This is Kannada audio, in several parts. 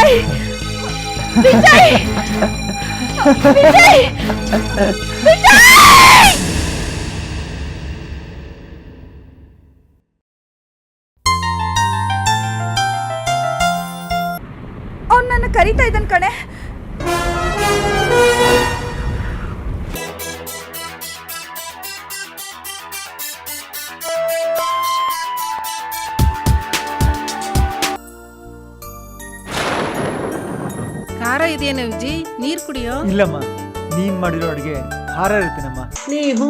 ವಿಜಯ್ ವಿಜಯ್ ವಿಜಯ್ ವಿಜಯ್ ಅವ್ನು ನನ್ನ ಕರೀತಾ ಇದ್ದಾನೆ ಕಣೆ. ಖಾರ ಇದೆಯೇನ ವಿಜಿ, ನೀರ್ ಕುಡಿಯೋ. ಇಲ್ಲಮ್ಮ, ನೀನ್ ಮಾಡಿರೋ ಅಡುಗೆ ಖಾರ ಇರುತ್ತೇನಮ್ಮ. ನೀವು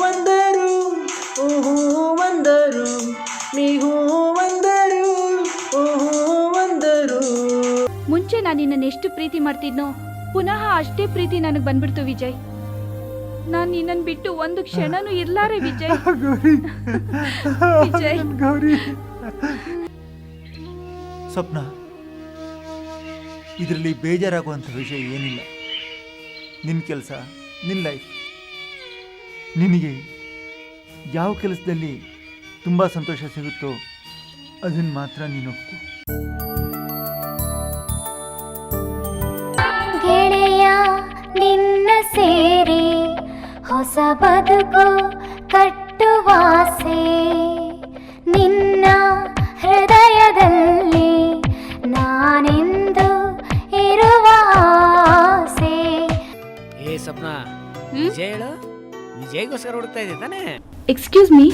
ಒಂದರು ಒಂದರು ನೀವು ಒಂದರು ಒಂದರು. ಮುಂಚೆ ನಾನು ನಿನ್ನನ್ನು ಎಷ್ಟು ಪ್ರೀತಿ ಮಾಡ್ತಿದ್ನೋ ಪುನಃ ಅಷ್ಟೇ ಪ್ರೀತಿ ನನಗೆ ಬಂದ್ಬಿಡ್ತು ವಿಜಯ್. ನಾನು ನಿನ್ನನ್ನು ಬಿಟ್ಟು ಒಂದು ಕ್ಷಣನೂ ಇರ್ಲಾರೆ ವಿಜಯ್. ಗೌರಿ ವಿಜಯ್. ಗೌರಿ. ಸ್ವಪ್ನ, ಇದರಲ್ಲಿ ಬೇಜಾರಾಗುವಂಥ ವಿಷಯ ಏನಿಲ್ಲ. ನಿನ್ನ ಕೆಲಸ, ನಿನ್ನ ಲೈಫ್. ನಿನಗೆ ಯಾವ ಕೆಲಸದಲ್ಲಿ ತುಂಬ ಸಂತೋಷ ಸಿಗುತ್ತೋ ಅದನ್ನು ಮಾತ್ರ ನೀನು ಒಪ್ಪು. ಗೆಳೆಯ ನಿನ್ನ ಸೇರಿ ಹೊಸ ಬದುಕು ಕಟ್ಟುವಾಸೆ, ನಿನ್ನ ಹೃದಯದಲ್ಲಿ ನಾನೆಂದು ಇರುವ ಆಸೆ. ಏ ಸ್ವಪ್ನ, ವಿಜಯ್ ಹೇಳು. ವಿಜಯ್ಗೋಸ್ಕರ ಹುಡುಕ್ತಾ ಇದ್ದೆ ತಾನೇ? Excuse me,